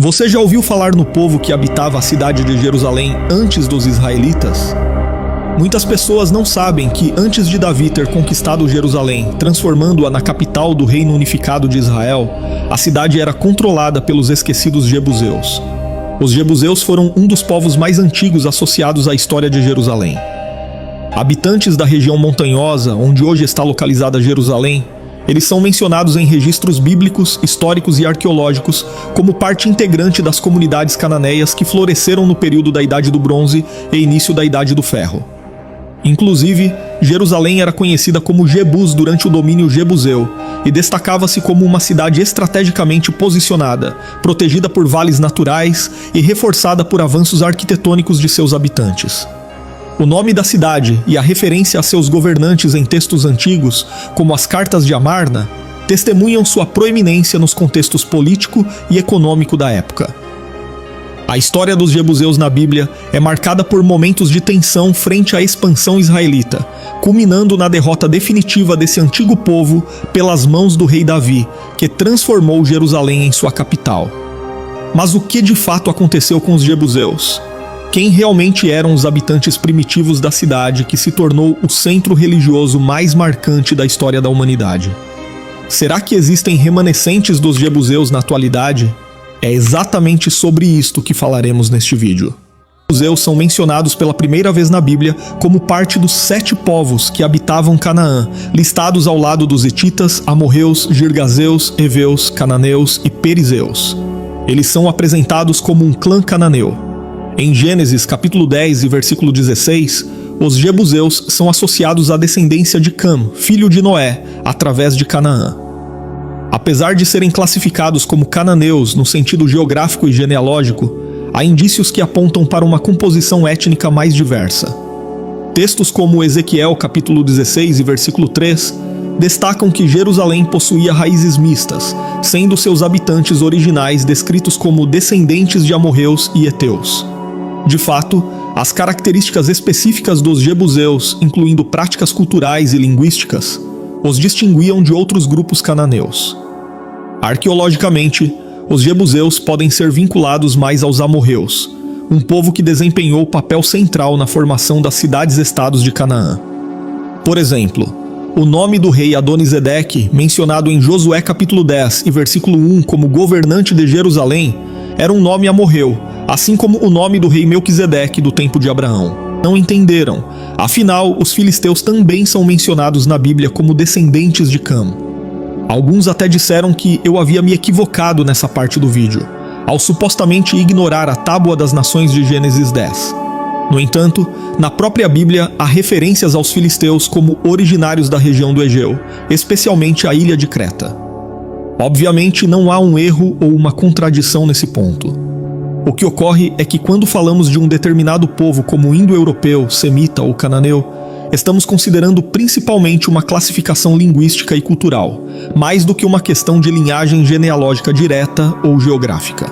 Você já ouviu falar no povo que habitava a cidade de Jerusalém antes dos israelitas? Muitas pessoas não sabem que antes de Davi ter conquistado Jerusalém, transformando-a na capital do reino unificado de Israel, a cidade era controlada pelos esquecidos jebuseus. Os jebuseus foram um dos povos mais antigos associados à história de Jerusalém. Habitantes da região montanhosa, onde hoje está localizada Jerusalém, eles são mencionados em registros bíblicos, históricos e arqueológicos como parte integrante das comunidades cananeias que floresceram no período da Idade do Bronze e início da Idade do Ferro. Inclusive, Jerusalém era conhecida como Jebus durante o domínio jebuseu e destacava-se como uma cidade estrategicamente posicionada, protegida por vales naturais e reforçada por avanços arquitetônicos de seus habitantes. O nome da cidade e a referência a seus governantes em textos antigos, como as Cartas de Amarna, testemunham sua proeminência nos contextos político e econômico da época. A história dos jebuseus na Bíblia é marcada por momentos de tensão frente à expansão israelita, culminando na derrota definitiva desse antigo povo pelas mãos do rei Davi, que transformou Jerusalém em sua capital. Mas o que de fato aconteceu com os jebuseus? Quem realmente eram os habitantes primitivos da cidade que se tornou o centro religioso mais marcante da história da humanidade? Será que existem remanescentes dos jebuseus na atualidade? É exatamente sobre isto que falaremos neste vídeo. Os jebuseus são mencionados pela primeira vez na Bíblia como parte dos 7 povos que habitavam Canaã, listados ao lado dos hetitas, amorreus, girgazeus, heveus, cananeus e perizeus. Eles são apresentados como um clã cananeu. Em Gênesis capítulo 10 e versículo 16, os jebuseus são associados à descendência de Cam, filho de Noé, através de Canaã. Apesar de serem classificados como cananeus no sentido geográfico e genealógico, há indícios que apontam para uma composição étnica mais diversa. Textos como Ezequiel capítulo 16 e versículo 3 destacam que Jerusalém possuía raízes mistas, sendo seus habitantes originais descritos como descendentes de amorreus e heteus. De fato, as características específicas dos jebuseus, incluindo práticas culturais e linguísticas, os distinguiam de outros grupos cananeus. Arqueologicamente, os jebuseus podem ser vinculados mais aos amorreus, um povo que desempenhou papel central na formação das cidades-estados de Canaã. Por exemplo, o nome do rei Adonisedeque, mencionado em Josué capítulo 10 e versículo 1 como governante de Jerusalém, era um nome amorreu, assim como o nome do rei Melquisedeque do tempo de Abraão. Não entenderam. Afinal, os filisteus também são mencionados na Bíblia como descendentes de Cam. Alguns até disseram que eu havia me equivocado nessa parte do vídeo, ao supostamente ignorar a Tábua das Nações de Gênesis 10. No entanto, na própria Bíblia há referências aos filisteus como originários da região do Egeu, especialmente a ilha de Creta. Obviamente não há um erro ou uma contradição nesse ponto. O que ocorre é que quando falamos de um determinado povo como indo-europeu, semita ou cananeu, estamos considerando principalmente uma classificação linguística e cultural, mais do que uma questão de linhagem genealógica direta ou geográfica.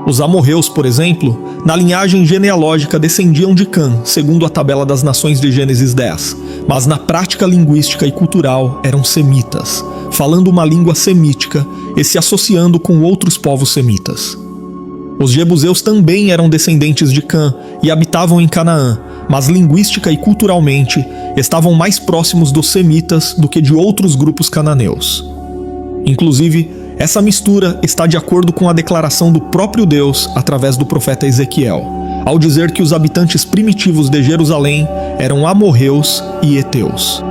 Os amorreus, por exemplo, na linhagem genealógica descendiam de Cã, segundo a tabela das nações de Gênesis 10, mas na prática linguística e cultural eram semitas, falando uma língua semítica e se associando com outros povos semitas. Os jebuseus também eram descendentes de Cã e habitavam em Canaã, mas linguística e culturalmente estavam mais próximos dos semitas do que de outros grupos cananeus. Inclusive, essa mistura está de acordo com a declaração do próprio Deus através do profeta Ezequiel, ao dizer que os habitantes primitivos de Jerusalém eram amorreus e heteus.